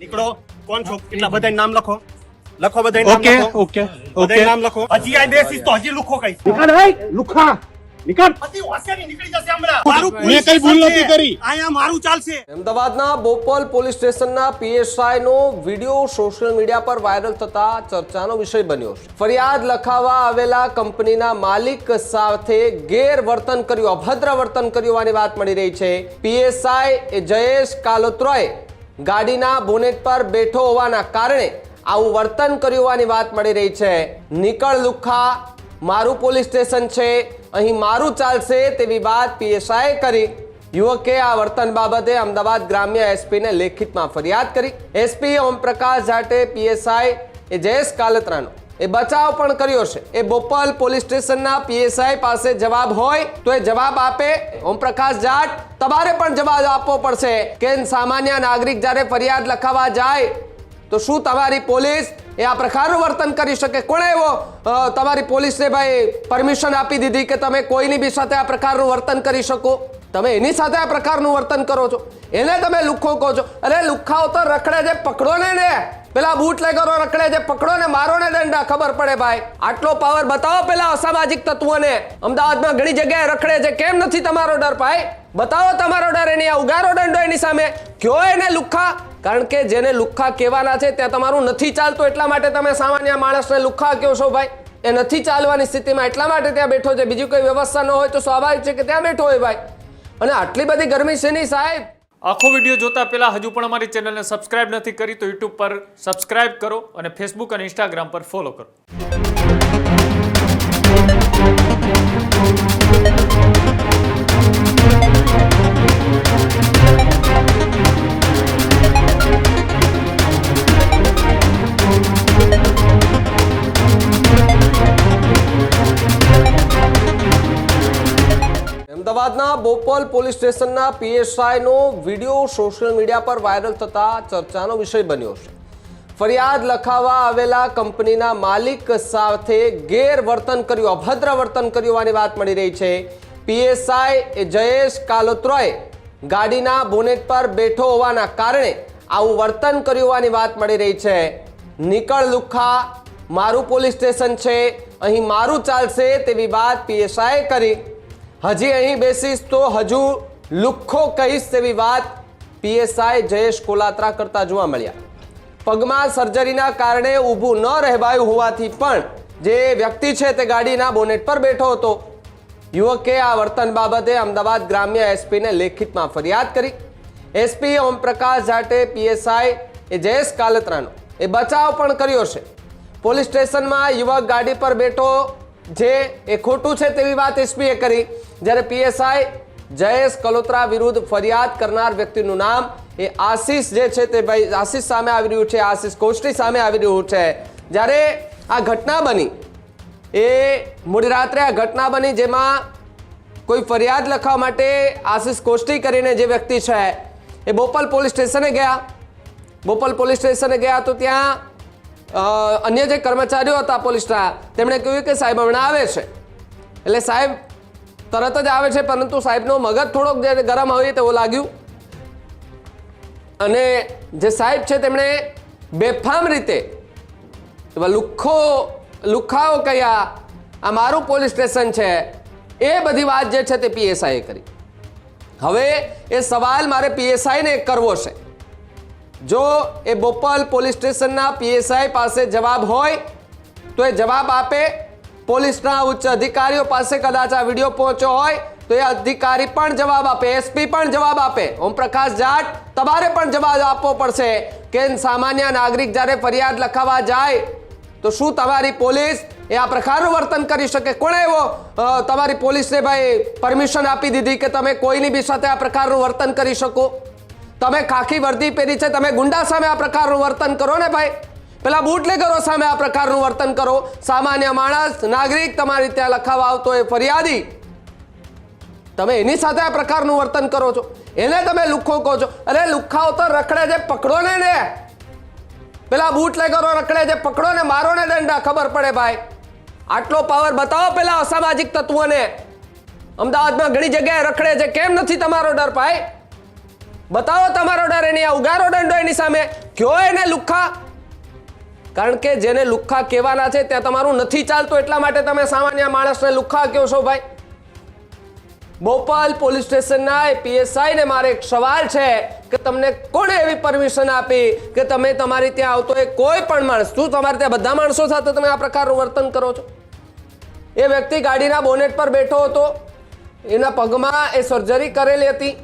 નીકળો. કોણ છો? કેટલા બધાય નામ લખો. લખો બધાય નામ લખો. બધાય નામ લખો. હજી આ બેસીસ તો હજી લુખો કઈ. નીકળ ભાઈ લુખા નીકળ. હજી હોશિયારી નીકળી જશે હમણાં. મારું મેં કઈ ભૂલ નથી કરી. અહીંયા મારું ચાલશે. અમદાવાદના બોપલ પોલીસ સ્ટેશનના પીએસઆઈ નો વિડીયો સોશિયલ મીડિયા પર વાયરલ થતા ચર્ચાનો વિષય બન્યો છે. ફરિયાદ લખાવવા આવેલા કંપનીના માલિક સાથે ગેરવર્તન કર્યું, અભદ્ર વર્તન કર્યું હોવાની વાત મળી રહી છે. પીએસઆઈ જયેશ કાલોત્રોએ ગાડીના બોનેટ પર બેઠો હોવાના કારણે આવું વર્તન કર્યું હોવાની વાત મળી રહી છે. નીકળ લુખા, મારું પોલીસ સ્ટેશન છે, અહીં મારું ચાલશે તેવી વાત પીએસઆઈએ કરી. યુવકે આ વર્તન બાબતે અમદાવાદ ગ્રામ્ય એસપીને લેખિતમાં ફરિયાદ કરી. એસપી ઓમપ્રકાશ જાટે પીએસઆઈ જયેશ કાલોત્રાનો બચાવ પણ કર્યો છે. એ બોપલ પોલીસ સ્ટેશનના પીએસઆઈ પાસે જવાબ હોય તો એ જવાબ આપે. ઓમપ્રકાશ જાટ, તમારે પણ જવાબ આપવો પડશે કે સામાન્ય નાગરિક જ્યારે ફરિયાદ લખાવવા જાય તો શું તમારી પોલીસ એ આ પ્રકારનું વર્તન કરી શકે? કોણે એવો તમારી પોલીસને ભાઈ પરમિશન આપી દીધી કે તમે કોઈની બી સાથે આ પ્રકારનું વર્તન કરી શકો? તમે એની સાથે આ પ્રકારનું વર્તન કરો છો, એને તમે લુખ્ખો કહો છો. અરે લુખ્ખાઓ તો રખડે છે, પકડો ને પેલા બૂટલેગરો રખડે છે, પકડો ને, મારો ને દંડા, ખબર પડે ભાઈ. આટલો પાવર બતાવો પેલા અસામાજિક તત્વોને. અમદાવાદમાં ઘણી જગ્યાએ રખડે છે, કેમ નથી તમારો ડર ભાઈ? બતાવો તમારો ડર. એની ઉગારો દંડો એની સામે, કયો એને લુખ્ખા. કારણ કે જેને લુખ્ખા કહેવાના છે ત્યાં તમારું નથી ચાલતું, એટલા માટે તમે સામાન્ય માણસને લુખ્ખા કહો છો ભાઈ. એ નથી ચાલવાની સ્થિતિમાં એટલા માટે ત્યાં બેઠો છે. બીજી કોઈ વ્યવસ્થા ન હોય તો સ્વાભાવિક છે કે ત્યાં બેઠો હોય ભાઈ. અને આટલી બધી ગરમી છે નહીં સાહેબ. આખો વિડીયો જોતા પહેલા હજુ પણ અમારી ચેનલને સબસ્ક્રાઇબ નથી કરી તો યુટ્યુબ પર સબસ્ક્રાઇબ કરો અને ફેસબુક અને ઇન્સ્ટાગ્રામ પર ફોલો કરો. અમદાવાદના બોપલ પોલીસ સ્ટેશનના પીએસઆઈ નો વિડીયો સોશિયલ મીડિયા પર વાયરલ થતા ચર્ચાનો વિષય બન્યો છે. ફરિયાદ લખાવવા આવેલા કંપનીના માલિક સાથે ગેરવર્તન કર્યું, અભદ્ર વર્તન કર્યું હોવાની વાત મળી રહી છે. પીએસઆઈ જયેશ કાલોત્રોએ ગાડીના બોનેટ પર બેઠો હોવાના કારણે આવું વર્તન કર્યું હોવાની વાત મળી રહી છે. નીકળ લુખ્ખા, મારું પોલીસ સ્ટેશન છે, અહીં મારું ચાલશે તેવી વાત પીએસઆઈએ કરી. હજી અહીં બેસીશ તો હજુ લુખ્ખો કહીશ તેવી વાત પીએસઆઈ જયેશ કાલોત્રા કરતા જોવા મળ્યા. પગમાં સર્જરીના કારણે ઊભું ન રહેવાયું હોવાથી પણ જે વ્યક્તિ છે તે ગાડીના બોનેટ પર બેઠો હતો. યુવકે આ વર્તન બાબતે અમદાવાદ ગ્રામ્ય એસપીને લેખિતમાં ફરિયાદ કરી. એસપી ઓમપ્રકાશ જાટે પીએસઆઈ જયેશ કાલોત્રાનો બચાવ પણ કર્યો છે. પોલીસ સ્ટેશનમાં યુવક ગાડી પર બેઠો જે એ ખોટું છે તેવી વાત એસપીએ કરી. જ્યારે પીએસઆઈ જયેશ કાલોત્રા વિરુદ્ધ ફરિયાદ કરનાર વ્યક્તિનું નામ એ આશિષ જે છે તે ભાઈ આશિષ સામે આવી રહ્યું છે, આશિષ કોષ્ટી સામે આવી રહ્યું છે. જ્યારે આ ઘટના બની એ મોડી રાત્રે આ ઘટના બની જેમાં કોઈ ફરિયાદ લખવા માટે આશિષ કોષ્ટી કરીને જે વ્યક્તિ છે એ બોપલ પોલીસ સ્ટેશને ગયા. બોપલ પોલીસ સ્ટેશને ગયા તો ત્યાં અન્ય જે કર્મચારીઓ હતા પોલીસના તેમણે કહ્યું કે સાહેબ હમણાં આવે છે. એટલે સાહેબ તરત જ આવે છે, પરંતુ સાહેબનો મગજ થોડોક જે ગરમ હોય તેવું લાગ્યું અને જે સાહેબ છે તેમણે બેફામ રીતે લુખ્ખાઓ કયા, આ મારું પોલીસ સ્ટેશન છે, એ બધી વાત જે છે તે પીએસઆઈએ કરી. હવે એ સવાલ મારે પીએસઆઈને કરવો છે. જો એ બોપલ પોલીસ સ્ટેશનના પીએસઆઈ પાસે જવાબ હોય તો એ જવાબ આપે. પોલીસના ઉચ્ચ અધિકારીઓ પાસે કદાચ આ વિડીયો પહોંચ્યો હોય તો એ અધિકારી પણ જવાબ આપે, એસપી પણ જવાબ આપે. ઓમપ્રકાશ જાટ, તમારે પણ જવાબ આપવો પડશે કે સામાન્ય નાગરિક જ્યારે ફરિયાદ લખાવવા જાય તો શું તમારી પોલીસ એ આ પ્રકારનું વર્તન કરી શકે? કોણે એવો તમારી પોલીસને ભાઈ પરમિશન આપી દીધી કે તમે કોઈની બી સાથે આ પ્રકારનું વર્તન કરી શકો? તમે ખાખી વર્દી પહેરી છે, તમે ગુંડા સામે આ પ્રકારનું વર્તન કરો ને ભાઈ. પેલા બૂટલેગરો સામે આ પ્રકારનું વર્તન કરો. સામાન્ય માણસ, નાગરિક તમારી ત્યાં લખાવા આવતો એ ફરિયાદી, તમે એની સાથે આ પ્રકારનું વર્તન કરો છો, એને તમે લુખ્ખો કહો છો. અરે લુખ્ખાઓ તો રખડે છે, પકડો ને પેલા બૂટલેગરો રખડે છે, પકડો ને, મારો ને દંડા, ખબર પડે ભાઈ. આટલો પાવર બતાવો પેલા અસામાજિક તત્વોને. અમદાવાદમાં ઘણી જગ્યાએ રખડે છે, કેમ નથી તમારો ડર ભાઈ? બતાવો તમારો ડર, એની આ ઉગારો દંડો એની સામે, કયો એને લુખ્ખા. કારણ કે જેને લુખ્ખા કહેવાના છે ત્યાં તમારું નથી ચાલતું, એટલા માટે તમે સામાન્ય માણસને લુખ્ખા કહો છો ભાઈ. બોપલ પોલીસ સ્ટેશનના પીએસઆઈ ને મારે એક સવાલ છે કે તમને કોણે એવી પરમિશન આપી કે તમે તમારી ત્યાં આવતો એ કોઈ પણ માણસ, શું તમારે ત્યાં બધા માણસો સાથે તમે આ પ્રકારનું વર્તન કરો છો? એ વ્યક્તિ ગાડીના બોનેટ પર બેઠો હતો, એના પગમાં એ સર્જરી કરેલી હતી,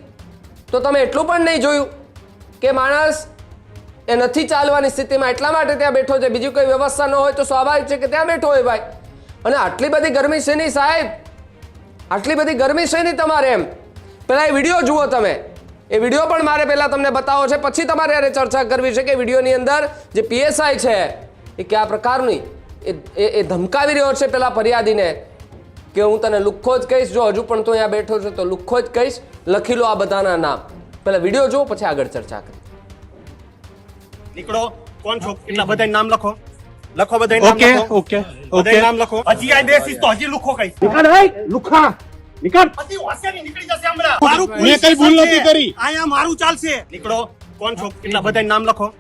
તો તમે એટલું પણ નહીં જોયું કે માણસ એ નથી ચાલવાની સ્થિતિમાં એટલા માટે ત્યાં બેઠો છે, બીજી કોઈ વ્યવસ્થા ન હોય તો સ્વાભાવિક છે કે ત્યાં બેઠો હોય ભાઈ. અને આટલી બધી ગરમી છે નહીં સાહેબ, આટલી બધી ગરમી છે નહીં તમારે એમ. પહેલા એ વિડીયો જુઓ તમે, એ વિડીયો પણ મારે પહેલા તમને બતાવો છે, પછી તમારે યારે ચર્ચા કરવી છે કે વિડીયોની અંદર જે પીએસઆઈ છે એ કયા પ્રકારની એ ધમકાવી રહ્યો છે પેલા ફરિયાદીને કે હું તને લુખ્ખો જ કહીશ, જો હજુ પણ તું અહીંયા બેઠો છે તો લુખ્ખો જ કહીશ, લખી લો આ બધાના નામ. પહેલા વિડીયો જુઓ પછી આગળ ચર્ચા કરી. નીકળો, કોણ છો, એટલા બધા નામ લખો, લખો બધા નામ લખો. બધા નામ લખો. હજી આ બેસીસ તો હજી લુખ્ખો કહીશ. નિકાલ હે લુખા નિકાલ. હજી હોશિયારી નીકળી જશે હમણાં. મેં કઈ ભૂલ નથી કરી. અહીંયા મારું ચાલશે. નીકળો, કોણ છો, એટલા બધા નામ લખો,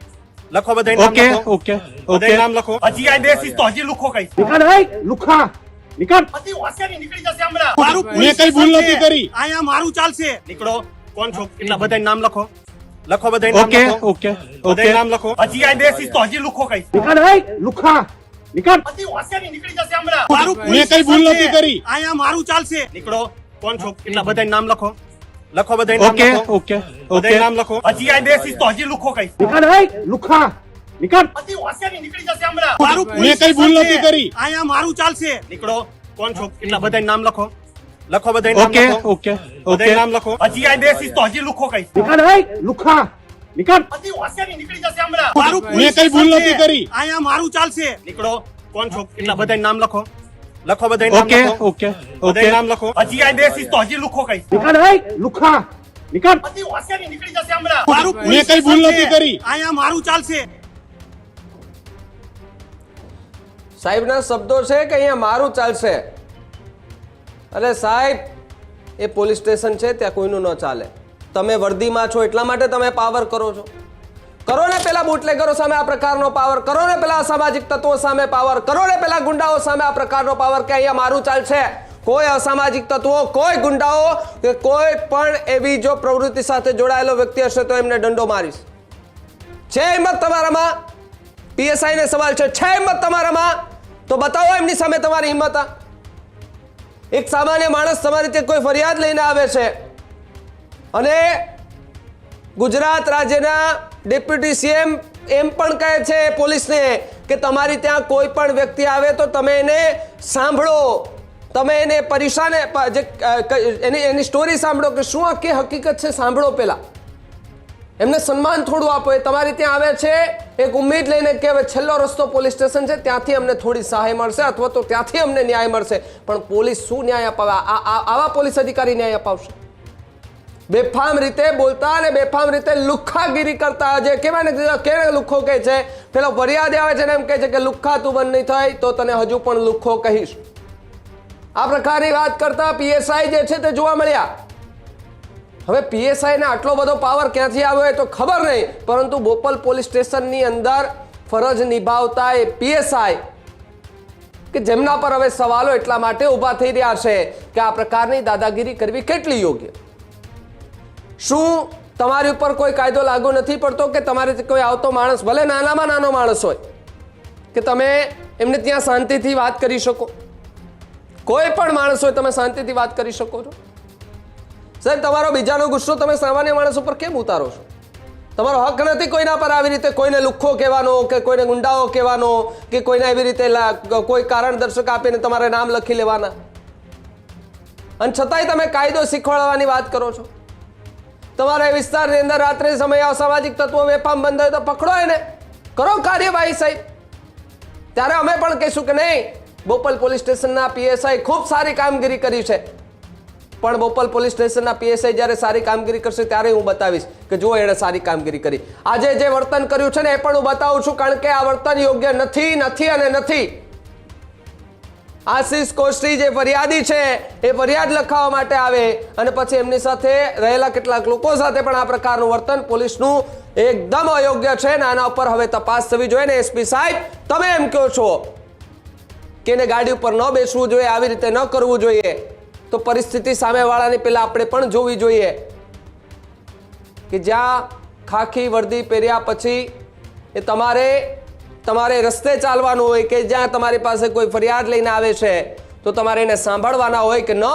લખો બધા નામ લખો. બધા નામ લખો. હજી આ બેસીસ તો હજી લુખ્ખો કહીશ. નિકાલ હે લુખા નિકાલ. હજી હોશિયારી નીકળી જશે હમણાં. મેં કઈ ભૂલ નથી કરી. અહીંયા મારું ચાલશે. નીકળો, કોણ છો, એટલા બધા નામ લખો, લખો બધા નામ લખો. બધા નામ લખો. હજી આ બેસીસ તો હજી લુખ્ખો કહીશ. નિકાલ હે લુખા નિકાલ. હજી હોશિયારી નીકળી જશે હમણાં. મેં કઈ ભૂલ નથી કરી. અહીંયા મારું ચાલશે. નીકળો, કોણ છો, એટલા બધા નામ લખો, લખો બધા નામ લખો. બધા નામ લખો. હજી આ બેસીસ તો હજી લુખ્ખો કહીશ. નિકાલ હે લુખા નિકાલ. હજી હોશિયારી નીકળી જશે હમણાં. મેં કઈ ભૂલ નથી કરી. અહીંયા મારું ચાલશે. નીકળો, કોણ છો, એટલા બધા નામ લખો, લખો બધા નામ લખો. બધા નામ લખો. હજી આ બેસીસ તો હજી લુખ્ખો કહીશ. નિકાલ હે લુખા નિકાલ. હજી હોશિયારી નીકળી જશે હમણાં. મેં કઈ ભૂલ નથી કરી. અહીંયા મારું ચાલશે. નીકળો, કોણ છો, એટલા બધા નામ લખો, લખો બધા નામ લખો. બધા નામ લખો. હજી આ બેસીસ તો હજી લુખ્ખો કહીશ. નિકાલ હે લુખા નિકાલ. હજી હોશિયારી નીકળી જશે હમણાં. મેં કઈ ભૂલ નથી કરી. અહીંયા મારું ચાલશે. સાહેબના શબ્દો છે કે અહીંયા મારું ચાલશે. અરે સાહેબ, એ પોલીસ સ્ટેશન છે, ત્યાં કોઈનું ન ચાલે. તમે વર્દીમાં છો એટલા માટે તમે પાવર કરો છો. કરો ને પેલા બુટલેગરો સામે આ પ્રકારનો પાવર, કરો ને પેલા અસામાજિક તત્વો સામે પાવર, કરો ને પેલા ગુંડાઓ સામે આ પ્રકારનો પાવર કે અહીંયા મારું ચાલશે. કોઈ અસામાજિક તત્વો, કોઈ ગુંડાઓ કે કોઈ પણ એવી જો પ્રવૃત્તિ સાથે જોડાયેલો વ્યક્તિ હશે તો એમને દંડો મારીશ. છે હિંમત તમારામાં? પીએસઆઈ ને સવાલ છે, છે હિંમત તમારામાં? તો બતાવો એમની સામે તમારી હિંમત. એક સામાન્ય માણસ તમારી ત્યાં કોઈ ફરિયાદ લઈને આવે છે અને ગુજરાત રાજ્યના ડેપ્યુટી સીએમ એમ પણ કહે છે પોલીસને કે તમારી ત્યાં કોઈ પણ વ્યક્તિ આવે તો તમે એને સાંભળો, તમે એને પરેશાન એની સ્ટોરી સાંભળો કે શું આખી હકીકત છે, સાંભળો પહેલા. એમને સન્માન થોડું આપો. એ તમારી ત્યાં આવે છે એક ઉમ્મીદ લઈને કે હવે છેલ્લો રસ્તો પોલીસ સ્ટેશન છે, ત્યાંથી અમને થોડી સહાય મળશે અથવા તો ત્યાંથી અમને ન્યાય મળશે. પણ પોલીસ શું ન્યાય અપાવે? આવા પોલીસ અધિકારી ન્યાય અપાવશે? બેફામ રીતે બોલતા અને બેફામ રીતે લુખ્ખાગીરી કરતા, જે કહેવાય ને કેને લુખ્ખો કહે છે, પેલો ફરિયાદી આવે છે ને એમ કહે છે કે લુખ્ખા તું બંધ નહીં થાય તો તને હજુ પણ લુખ્ખો કહીશ. આ પ્રકારની વાત કરતા પીએસઆઈ જે છે તે જોવા મળ્યા. હવે પીએસઆઈ ને આટલો બધો પાવર ક્યાંથી આવ્યો હોય તો ખબર નહીં, પરંતુ બોપલ પોલીસ સ્ટેશનની અંદર ફરજ નિભાવતા એ પીએસઆઈ કે જેમના પર હવે સવાલો એટલા માટે ઊભા થઈ રહ્યા છે કે આ પ્રકારની દાદાગીરી કરવી કેટલી યોગ્ય? શું તમારી ઉપર કોઈ કાયદો લાગુ નથી પડતો કે તમારે કોઈ આવતો માણસ, ભલે નાનામાં નાનો માણસ હોય, કે તમે એમને ત્યાં શાંતિથી વાત કરી શકો? કોઈ પણ માણસ હોય તમે શાંતિથી વાત કરી શકો છો? સાહેબ, તમારો બીજાનો ગુસ્સો તમે સામાન્ય માણસ ઉપર કેમ ઉતારો છો? તમારો હક નથી કોઈના પર આવી રીતે કોઈને લુખ્ખો કહેવાનો કે કોઈને ગુંડાઓ કહેવાનો કે કોઈને એવી રીતે કોઈ કારણ દર્શક આપીને તમારે નામ લખી લેવાના. અને છતાંય તમે કાયદો શીખવાડવાની વાત કરો છો. તમારા વિસ્તારની અંદર રાત્રે સમયે અસામાજિક તત્વો વેફામ બંધ હોય તો પકડો એને, કરો કાર્યવાહી સાહેબ. ત્યારે અમે પણ કહીશું કે નહીં, બોપલ પોલીસ સ્ટેશનના પીએસઆઈ ખૂબ સારી કામગીરી કરી છે. પણ બોપલ પોલીસ સ્ટેશનના પીએસઆઈ જ્યારે સારી કામગીરી કરશે ત્યારે હું બતાવીશ કે જો એણે સારી કામગીરી કરી. આજે જે વર્તન કર્યું છે ને એ પણ હું બતાવું છું, કારણ કે આ વર્તન યોગ્ય નથી, નથી અને નથી. આશીષ કોષ્ટી જે ફરિયાદી છે એ ફરિયાદ લખાવવા માટે આવે અને પછી એમની સાથે રહેલા કેટલાક લોકો સાથે પણ આ પ્રકારનું વર્તન પોલીસનું એકદમ અયોગ્ય છે અને આના ઉપર હવે તપાસ થવી જોઈએ ને એસપી સાહેબ તમે એમ કહો છો કે એને ગાડી ઉપર ન બેસવું જોઈએ, આવી રીતે ન કરવું જોઈએ, તો પરિસ્થિતિ સામેવાળાની પહેલા આપણે પણ જોવી જોઈએ કે જ્યાં ખાખી વર્દી પહેર્યા પછી એ તમારે રસ્તે ચાલવાનું હોય કે જ્યાં તમારી પાસે કોઈ ફરિયાદ લઈને આવે છે તો તમારે એને સાંભળવાના હોય કે ન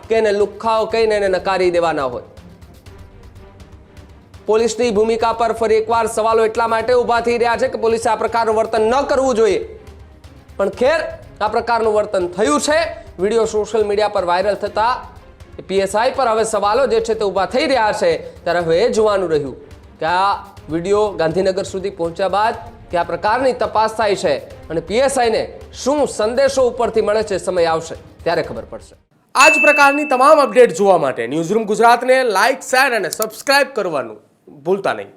કે એને લુખ્ખાઓ કહીને એને નકારી દેવાના હોય. પોલીસની ભૂમિકા પર ફરી એકવાર સવાલો એટલા માટે ઊભા થઈ રહ્યા છે કે પોલીસે આ પ્રકારનું વર્તન ન કરવું જોઈએ, પણ ખેર આ પ્રકારનું વર્તન થયું છે. વિડીયો સોશિયલ મીડિયા પર વાયરલ થતા પીએસઆઈ પર હવે સવાલો જે છે તે ઊભા થઈ રહ્યા છે. ત્યારે હવે એ જોવાનું રહ્યું કે આ વિડીયો ગાંધીનગર સુધી પહોંચ્યા બાદ કે આ પ્રકારની તપાસ થાય છે અને પીએસઆઈને શું સંદેશો ઉપરથી મળે છે, સમય આવશે ત્યારે ખબર પડશે. આ જ પ્રકારની તમામ અપડેટ જોવા માટે ન્યૂઝરૂમ ગુજરાતને લાઇક, શેર અને સબસ્ક્રાઇબ કરવાનું ભૂલતા નહીં.